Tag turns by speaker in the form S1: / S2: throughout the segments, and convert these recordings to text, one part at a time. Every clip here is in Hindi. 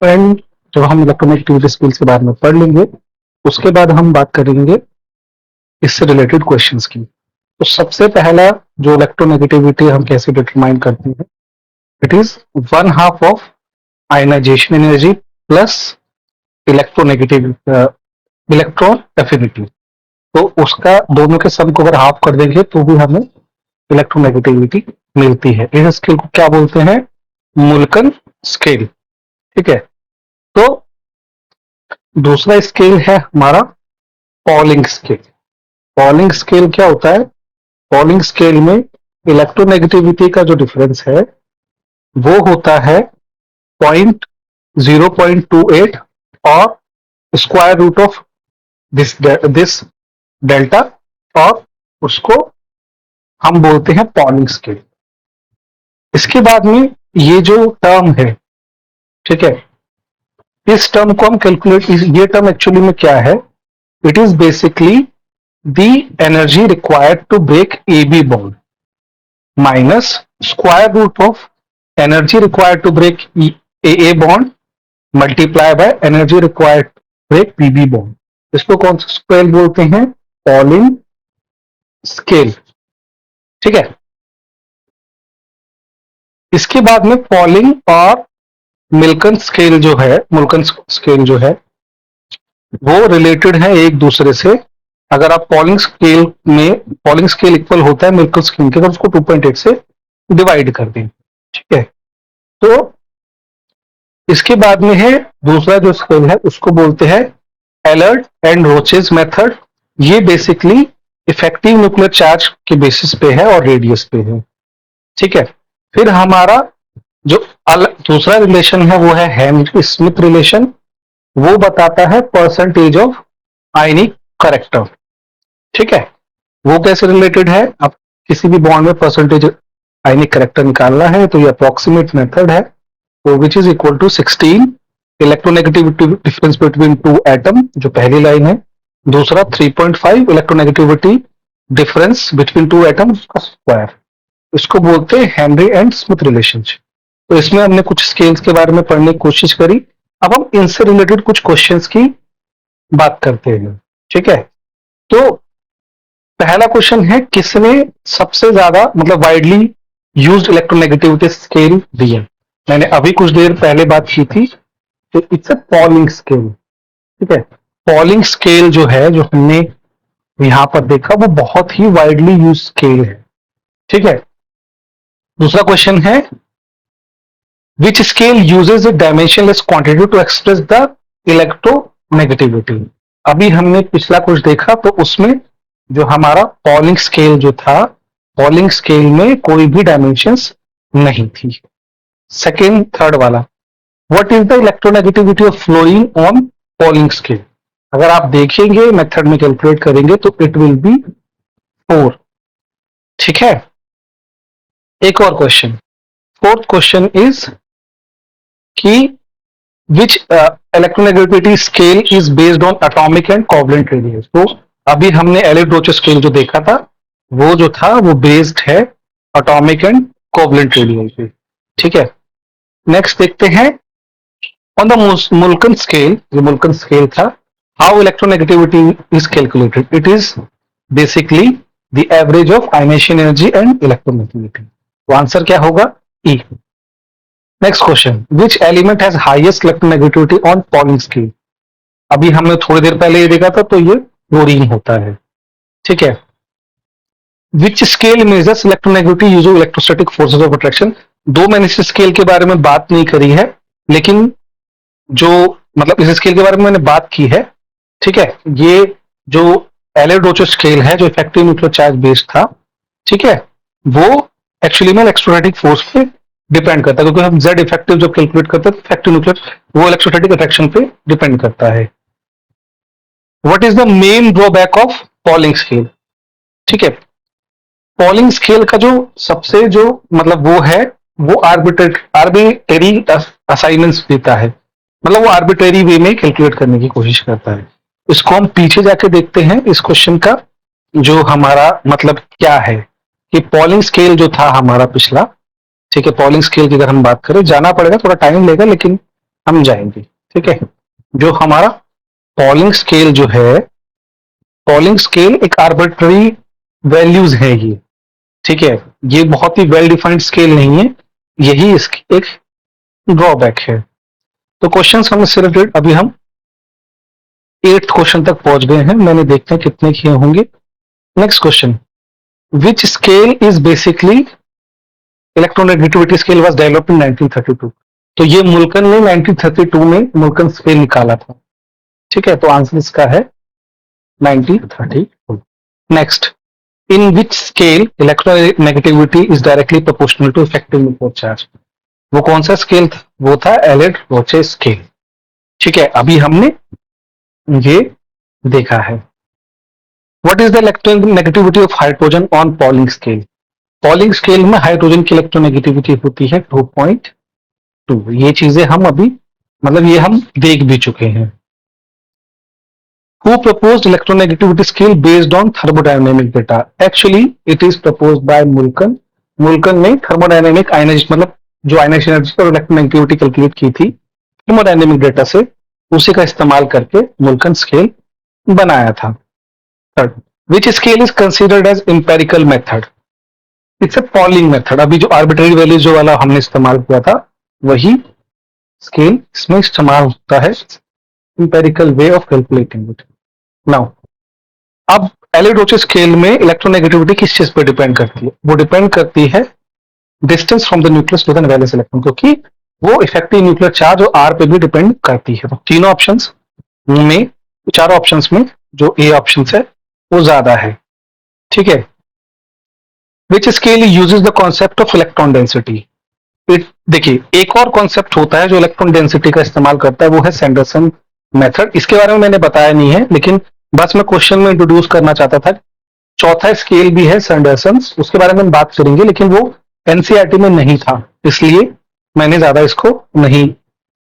S1: एंड जब हम इलेक्ट्रोनेगेटिविटी स्किल्स के बारे में पढ़ लेंगे, उसके बाद हम बात करेंगे इससे रिलेटेड क्वेश्चंस की। तो सबसे पहला जो इलेक्ट्रोनेगेटिविटी हम कैसे डिटरमाइन करते हैं, it is 1/2 of ionisation energy plus electronegative electron affinity. तो उसका दोनों के सम को अगर हाफ कर देंगे तो भी हमें इलेक्ट्रोनेगेटिविटी मिलती है। इस स्केल को क्या बोलते हैं? मुल्कन स्केल। ठीक है। तो दूसरा स्केल है हमारा पॉलिंग स्केल। पॉलिंग स्केल क्या होता है? पॉलिंग स्केल में इलेक्ट्रोनेगेटिविटी का जो डिफरेंस है वो होता है 0.28 और square root of this delta, और उसको हम बोलते हैं पॉलिंग स्केल। इसके बाद में ये जो टर्म है, ठीक है, इस टर्म को हम कैलकुलेट, ये टर्म एक्चुअली में क्या है? It is basically the energy required to break A B bond minus square root of energy required to break A bond multiply by energy required to break B B bond. इसको कौन सा स्केल बोलते हैं? Pauling scale. ठीक है। इसके बाद में पॉलिंग और मिल्कन स्केल जो है, मुल्कन स्केल जो है वो रिलेटेड है एक दूसरे से। अगर आप पॉलिंग स्केल में, पॉलिंग स्केल इक्वल होता है मिल्कन स्केल के, अगर उसको 2.8 से डिवाइड कर दें। ठीक है। तो इसके बाद में है दूसरा जो स्केल है, उसको बोलते हैं एलर्ट एंड रोचेस मेथड। ये बेसिकली इफेक्टिव न्यूक्लियर चार्ज के बेसिस पे है और रेडियस पे है। ठीक है। फिर हमारा जो दूसरा रिलेशन है वो है हेनरी स्मिथ रिलेशन। वो बताता है परसेंटेज ऑफ आयनिक करेक्टर। ठीक है। वो कैसे रिलेटेड है? अब किसी भी बॉन्ड में परसेंटेज आयनिक करेक्टर निकालना है तो ये अप्रोक्सीमेट मेथड है, तो which is equal to 16 electronegativity difference between two atom, जो पहली लाइन है। दूसरा 3.5 electronegativity difference between two atom, उसका स्क्वायर। इसको बोलते हैं हेनरी एंड स्मिथ रिलेशनशिप। तो इसमें हमने कुछ स्केल्स के बारे में पढ़ने की कोशिश करी। अब हम इनसे रिलेटेड कुछ क्वेश्चंस की बात करते हैं। ठीक है। तो पहला क्वेश्चन है, किसने सबसे ज्यादा मतलब वाइडली यूज्ड इलेक्ट्रोनेगेटिविटी स्केल दिया? मैंने अभी कुछ देर पहले बात की थी, तो इट्स अ पॉलिंग स्केल। ठीक है। पॉलिंग स्केल जो है, जो हमने यहां पर देखा, वो बहुत ही वाइडली यूज स्केल है। ठीक है। दूसरा क्वेश्चन है, which scale uses a dimensionless quantity to express the electronegativity? अभी हमने पिछला कुछ देखा, तो उसमें जो हमारा पॉलिंग स्केल जो था, पॉलिंग स्केल में कोई भी डायमेंशंस नहीं थी। सेकेंड, थर्ड वाला, what is the electronegativity of flowing on Pauling scale? अगर आप देखेंगे मेथड में कैलकुलेट करेंगे तो इट विल बी 4। ठीक है। एक और क्वेश्चन, फोर्थ क्वेश्चन इज कि which electronegativity scale is based on atomic and covalent radius? तो अभी हमने एलिट-रोचे स्केल जो देखा था, वो जो था वो बेस्ड है एटॉमिक एंड कोवलेंट रेडियस पे। ठीक है। नेक्स्ट देखते हैं, ऑन द मुल्कन स्केल, जो मुल्कन स्केल था, how electronegativity is calculated? It is basically the average of ionisation energy and electronegativity. तो आंसर क्या होगा? E. Next question, which element has highest electronegativity on Pauling scale? अभी हमने थोड़ी देर पहले ये देखा था, तो ये क्लोरीन होता है। ठीक है। Which scale measures electronegativity using electrostatic forces of attraction? दो मैंने इस स्केल के बारे में बात नहीं करी है, लेकिन जो मतलब इस स्केल के बारे में मैंने बात की है। ठीक है। ये जो एलेडोचो स्केल है, जो इफेक्टिव न्यूक्लियर चार्ज बेस्ड था, ठीक है, वो एक्चुअली में इलेक्ट्रोस्टैटिक फोर्स पे डिपेंड करता है, क्योंकि हम जेड इफेक्टिव जब कैलकुलेट करते हैं तो इफेक्टिव न्यूक्लियर वो इलेक्ट्रोस्टैटिक अट्रैक्शन पे डिपेंड करता है। What is the main drawback of polling scale? ठीक है। पॉलिंग स्केल का जो सबसे जो मतलब वो है, वो आर्बिट्रेरी असाइनमेंट्स देता है, मतलब वो आर्बिट्रेरी वे में कैलकुलेट करने की कोशिश करता है। इसको हम पीछे जाके देखते हैं, इस क्वेश्चन का जो हमारा मतलब क्या है कि पॉलिंग स्केल जो था हमारा पिछला, ठीक है, पॉलिंग स्केल की अगर हम बात करें, जाना पड़ेगा, थोड़ा टाइम लेगा, लेकिन हम जाएंगे। ठीक है, जो हमारा पॉलिंग स्केल जो है, पॉलिंग स्केल एक आर्बिट्ररी वैल्यूज है ये। ठीक है, ये बहुत ही वेल डिफाइंड स्केल नहीं है, यही इसकी एक ड्रॉबैक है। तो क्वेश्चंस हम इससे रिलेटेड अभी हम 8th क्वेश्चन तक पहुंच गए हैं, मैंने देखते हैं कितने किए होंगे। Next question, which scale is basically electronegativity scale was developed in 1932। तो ये मुल्कन ने 1932 में मुल्कन स्केल निकाला था। ठीक है, तो आंसर इसका है 1932। Next, in which scale electronegativity is directly proportional to effective nuclear charge. वो कौन सा स्केल था? वो था एलेट रोचे स्केल। ठीक है, अभी हमने ये देखा है। What is the electronegativity of hydrogen on Pauling scale. Polling scale में हाइड्रोजन की इलेक्ट्रोनेगेटिविटी होती है 2.2। ये चीजें हम अभी मतलब ये हम देख भी चुके हैं। Who proposed electronegativity scale based on thermodynamic data? Actually, it is proposed by Mulken. मुल्कन ने थर्मोडायनेमिक आयनाइजेशन मतलब जो आयनाइजेशन एनर्जी और इलेक्ट्रोनेगेटिविटी कैलकुलेट की थी थर्मोडायनेमिक डेटा से, उसी का इस्तेमाल करके मुल्कन स्केल बनाया था। Third, which scale is considered as empirical method. It's a Pauling method. अभी जो आर्बिट्ररी वैल्यूज जो वाला हमने इस्तेमाल किया था वही स्केल इसमें इस्तेमाल होता है, empirical way of calculating it. Now अब एलिड स्केल में इलेक्ट्रोनेगेटिविटी किस चीज पे डिपेंड करती है? वो डिपेंड करती है distance from the nucleus to the valence electron, क्योंकि वो इफेक्टिव न्यूक्लियर चार्ज और आर पे भी डिपेंड करती है। तो तीनों ऑप्शंस में, चारों ऑप्शंस में जो ए ऑप्शन है वो ज्यादा है। ठीक है, which scale uses the concept of electron density. देखिए, एक और कॉन्सेप्ट होता है जो इलेक्ट्रॉन डेंसिटी का इस्तेमाल करता है, वो है सैंडरसन मेथड। इसके बारे में मैंने बताया नहीं है, लेकिन बस मैं क्वेश्चन में इंट्रोड्यूस करना चाहता था। चौथा स्केल भी है सैंडरसन, उसके बारे में हम बात करेंगे, लेकिन वो एनसीईआरटी में नहीं था, इसलिए मैंने ज्यादा इसको नहीं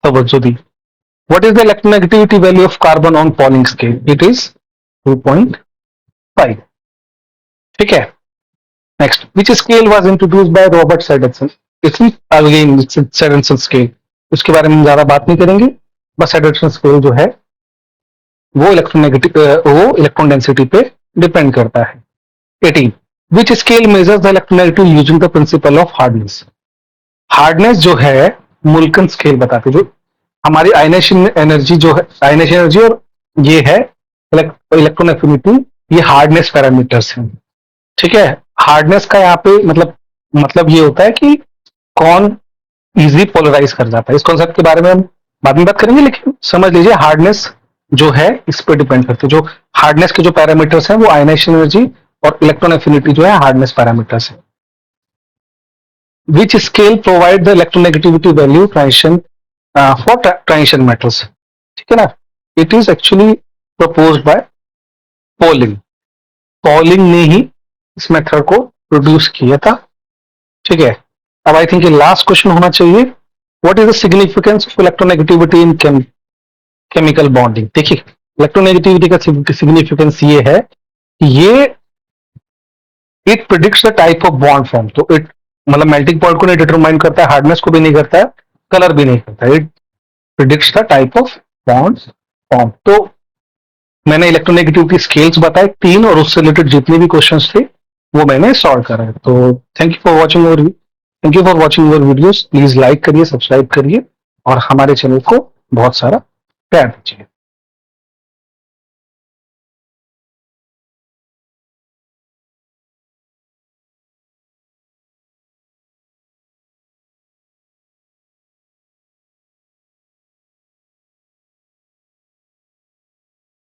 S1: तवज्जो दी। What is the electronegativity value of carbon on Pauling scale? It is 2.5। ठीक है, next, which scale was introduced by Robert Sanderson. इसमें अगेन सैडरसन स्केल, उसके बारे में ज्यादा बात नहीं करेंगे, बस सैडरसन स्केल जो है वो इलेक्ट्रॉन डेंसिटी पे डिपेंड करता है। 18, which scale measures the electronegative using the principle of hardness. Hardness जो है मुल्कन स्केल बताते, जो हमारी आयनेशन एनर्जी जो है, आयनेशन एनर्जी और ये है इलेक्ट्रॉन एफिनिटी, ये हार्डनेस पैरामीटर्स हैं। ठीक है, हार्डनेस का यहाँ पे मतलब ये होता है कि कौन इजीली पोलराइज कर जाता है। इस कॉन्सेप्ट के बारे में हम बाद में बात करेंगे, लेकिन समझ लीजिए हार्डनेस जो है इस पर डिपेंड करती है। जो हार्डनेस के जो पैरामीटर्स हैं वो आयनेशन एनर्जी और इलेक्ट्रॉन एफिनिटी जो है हार्डनेस पैरामीटर्स है। Which scale provide the electronegativity value transition for transition metals. ठीक है ना, it is actually proposed by Pauling. Pauling ने ही इस मेथड को प्रोड्यूस किया था। ठीक है, अब आई थिंक ये लास्ट क्वेश्चन होना चाहिए। What is the significance of electronegativity in chemical bonding. देखिए, इलेक्ट्रोनेगेटिविटी का सिग्निफिकेंस ये है कि ये it predicts the type of bond form. तो इट मतलब मेल्टिंग पॉइंट को नहीं डिटरमाइन करता है, हार्डनेस को भी नहीं करता है, कलर भी नहीं करता है, it predicts the type of bond form. तो मैंने इलेक्ट्रोनेगेटिविटी स्केल्स बताए 3, और उससे रिलेटेड जितने भी क्वेश्चंस थे वो मैंने सॉल्व करा है। तो thank you for watching our videos. Please like करिए, सब्सक्राइब करिए और हमारे चैनल को बहुत सारा प्यार दीजिए।